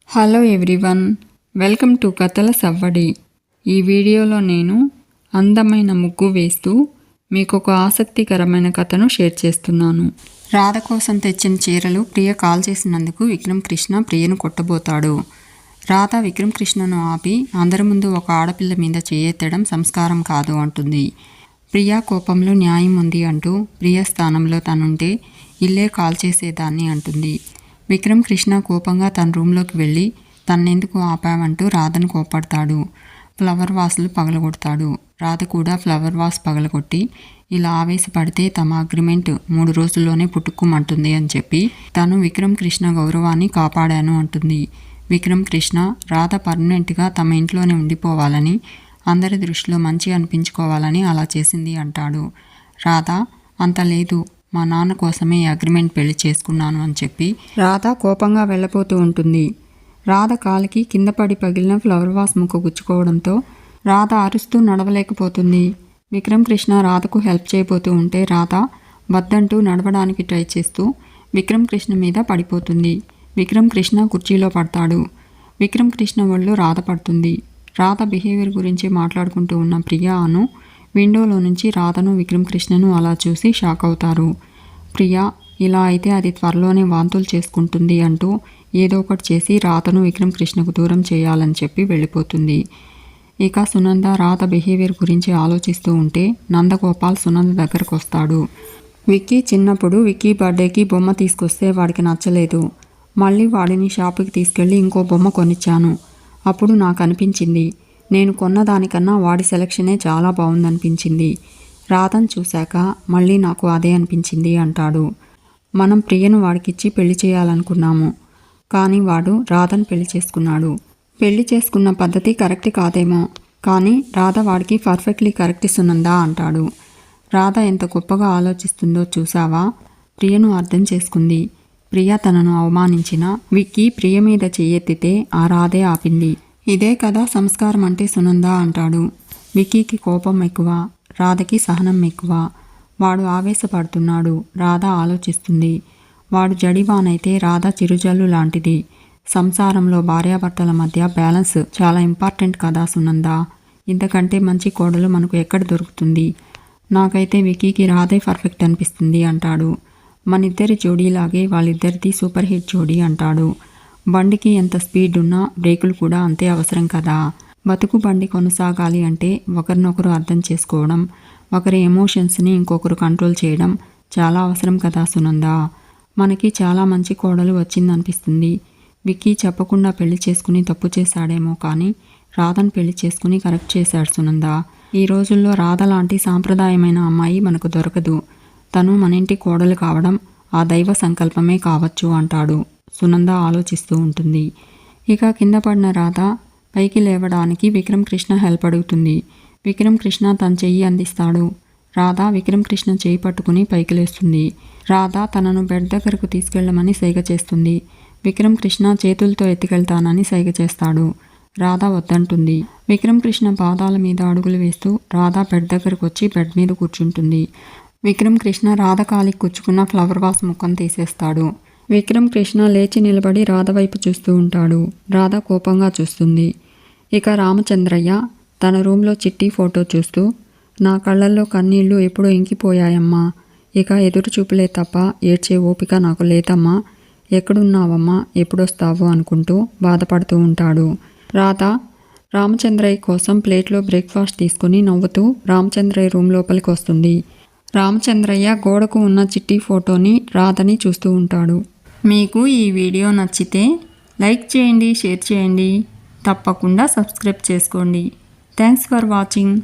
Hello everyone, welcome to కథల సవ్వడి. ఈ వీడియోలో నేను అందమైన ముగ్గు వేస్తూ మీకు ఒక ఆసక్తికరమైన కథను షేర్ చేస్తున్నాను. రాధ కోసం తెచ్చిన చీరలు ప్రియ కాల్ చేసినందుకు విక్రమ్ కృష్ణ ప్రియను కొట్టబోతాడు. రాధ విక్రమ్ కృష్ణను ఆపి అందరి ముందు ఒక ఆడపిల్ల మీద చేయెత్తడం సంస్కారం కాదు అంటుంది. ప్రియ కోపంలో న్యాయం ఉంది అంటూ ప్రియ స్థానంలో తనుంటే ఇల్లే కాల్ చేసేదాన్ని అంటుంది. విక్రమ్ కృష్ణ కోపంగా తన రూమ్లోకి వెళ్ళి తన్నెందుకు ఆపావంటూ రాధను కోపడతాడు. ఫ్లవర్ వాసులు పగలగొడతాడు. రాధ కూడా ఫ్లవర్ వాస్ పగలగొట్టి ఇలా ఆవేశపడితే తమ అగ్రిమెంట్ 3 రోజుల్లోనే పుట్టుకుమంటుంది అని చెప్పి తను విక్రమ్ కృష్ణ గౌరవాన్ని కాపాడాను అంటుంది. విక్రమ్ కృష్ణ రాధ పర్మనెంట్గా తమ ఇంట్లోనే ఉండిపోవాలని, అందరి దృష్టిలో మంచి అనిపించుకోవాలని అలా చేసింది అంటాడు. రాధ అంత లేదు, మా నాన్న కోసమే ఈ అగ్రిమెంట్ పెళ్లి చేసుకున్నాను అని చెప్పి రాధ కోపంగా వెళ్ళబోతూ ఉంటుంది. రాధ కాలికి కింద పడి పగిలిన ఫ్లవర్ వాస్ ముక్క గుచ్చుకోవడంతో రాధ అరుస్తూ నడవలేకపోతుంది. విక్రమ్ కృష్ణ రాధకు హెల్ప్ చేయబోతూ ఉంటే రాధ వద్దంటూ నడవడానికి ట్రై చేస్తూ విక్రమ్ కృష్ణ మీద పడిపోతుంది. విక్రమ్ కృష్ణ కుర్చీలో పడతాడు. విక్రమ్ కృష్ణ ఒళ్ళు రాధ పడుతుంది. రాధ బిహేవియర్ గురించి మాట్లాడుకుంటూ ఉన్న ప్రియా అను విండోలో నుంచి రాధను విక్రమ్ కృష్ణను అలా చూసి షాక్ అవుతారు. ప్రియా ఇలా అయితే అది త్వరలోనే వాంతులు చేసుకుంటుంది అంటూ ఏదో ఒకటి చేసి రాధను విక్రమ్ కృష్ణకు దూరం చేయాలని చెప్పి వెళ్ళిపోతుంది. ఇక సునంద రాధ బిహేవియర్ గురించి ఆలోచిస్తూ ఉంటే నందగోపాల్ సునంద దగ్గరకు వస్తాడు. విక్కీ చిన్నప్పుడు విక్కీ బర్త్డేకి బొమ్మ తీసుకొస్తే వాడికి నచ్చలేదు. మళ్ళీ వాడిని షాపుకి తీసుకెళ్ళి ఇంకో బొమ్మ కొనిచ్చాను. అప్పుడు నాకు అనిపించింది, నేను కొన్నదానికన్నా వాడి సెలక్షనే చాలా బాగుందనిపించింది. రాధను చూశాక మళ్ళీ నాకు అదే అనిపించింది అంటాడు. మనం ప్రియను వాడికిచ్చి పెళ్లి చేయాలనుకున్నాము, కానీ వాడు రాధను పెళ్లి చేసుకున్నాడు. పెళ్లి చేసుకున్న పద్ధతి కరెక్ట్ కాదేమో, కానీ రాధ వాడికి పర్ఫెక్ట్లీ కరెక్ట్ సునందా అంటాడు. రాధ ఎంత గొప్పగా ఆలోచిస్తుందో చూసావా? ప్రియను అర్థం చేసుకుంది. ప్రియ తనను అవమానించిన విక్కీ ప్రియ మీద చెయ్యెత్తితే ఆ రాధే ఆపింది. ఇదే కదా సంస్కారం అంటే సునందా అంటాడు. విక్కీకి కోపం ఎక్కువ, రాధకి సహనం ఎక్కువ. వాడు ఆవేశపడుతున్నాడు, రాధ ఆలోచిస్తుంది. వాడు జడివానైతే రాధ చిరుజల్లు లాంటిది. సంసారంలో భార్యాభర్తల మధ్య బ్యాలెన్స్ చాలా ఇంపార్టెంట్ కదా సునందా. ఇంతకంటే మంచి కోడలు మనకు ఎక్కడ దొరుకుతుంది? నాకైతే విక్కీకి రాధే పర్ఫెక్ట్ అనిపిస్తుంది అంటాడు. మనిద్దరి జోడీలాగే వాళ్ళిద్దరిది సూపర్ హిట్ జోడీ అంటాడు. బండికి ఎంత స్పీడ్ ఉన్నా బ్రేకులు కూడా అంతే అవసరం కదా. బతుకు బండి కొనసాగాలి అంటే ఒకరినొకరు అర్థం చేసుకోవడం, ఒకరి ఎమోషన్స్ని ఇంకొకరు కంట్రోల్ చేయడం చాలా అవసరం కదా సునందా. మనకి చాలా మంచి కోడలు వచ్చిందనిపిస్తుంది. విక్కీ చెప్పకుండా పెళ్లి చేసుకుని తప్పు చేశాడేమో, కానీ రాధను పెళ్లి చేసుకుని కరెక్ట్ చేశాడు సునందా. ఈ రోజుల్లో రాధ లాంటి సాంప్రదాయమైన అమ్మాయి మనకు దొరకదు. తను మన ఇంటి కోడలు కావడం ఆ దైవ సంకల్పమే కావచ్చు అంటాడు. సునంద ఆలోచిస్తూ ఉంటుంది. ఇక కింద పడిన రాధ పైకి లేవడానికి విక్రమ్ కృష్ణ హెల్ప్ అడుగుతుంది. విక్రమ్ కృష్ణ తన చెయ్యి అందిస్తాడు. రాధ విక్రమ్ కృష్ణ చెయ్యి పట్టుకుని పైకి లేస్తుంది. రాధ తనను బెడ్ దగ్గరకు తీసుకెళ్లమని సైగ చేస్తుంది. విక్రమ్ కృష్ణ చేతులతో ఎత్తుకెళ్తానని సైగ చేస్తాడు. రాధ వద్దంటుంది. విక్రమ్ కృష్ణ పాదాల మీద అడుగులు వేస్తూ రాధ బెడ్ దగ్గరకు వచ్చి బెడ్ మీద కూర్చుంటుంది. విక్రమ్ కృష్ణ రాధ కాలికి కుచ్చుకున్న ఫ్లవర్ వాస్ ముక్కను తీసేస్తాడు. విక్రమ్ కృష్ణ లేచి నిలబడి రాధ వైపు చూస్తూ ఉంటాడు. రాధ కోపంగా చూస్తుంది. ఇక రామచంద్రయ్య తన రూమ్లో చిట్టి ఫోటో చూస్తూ, నా కళ్ళల్లో కన్నీళ్లు ఎప్పుడో ఇంకిపోయాయమ్మా. ఇక ఎదురు చూపులే తప్ప ఏడ్చే ఓపిక నాకు లేదమ్మా. ఎక్కడున్నావమ్మా, ఎప్పుడొస్తావు అనుకుంటూ బాధపడుతూ ఉంటాడు. రాధ రామచంద్రయ్య కోసం ప్లేట్లో బ్రేక్ఫాస్ట్ తీసుకుని నవ్వుతూ రామచంద్రయ్య రూమ్ లోపలికి వస్తుంది. రామచంద్రయ్య గోడకు ఉన్న చిట్టి ఫోటోని రాధని చూస్తూ ఉంటాడు. మీకు ఈ వీడియో నచ్చితే లైక్ చేయండి, షేర్ చేయండి, తప్పకుండా సబ్స్క్రైబ్ చేసుకోండి. Thanks for watching.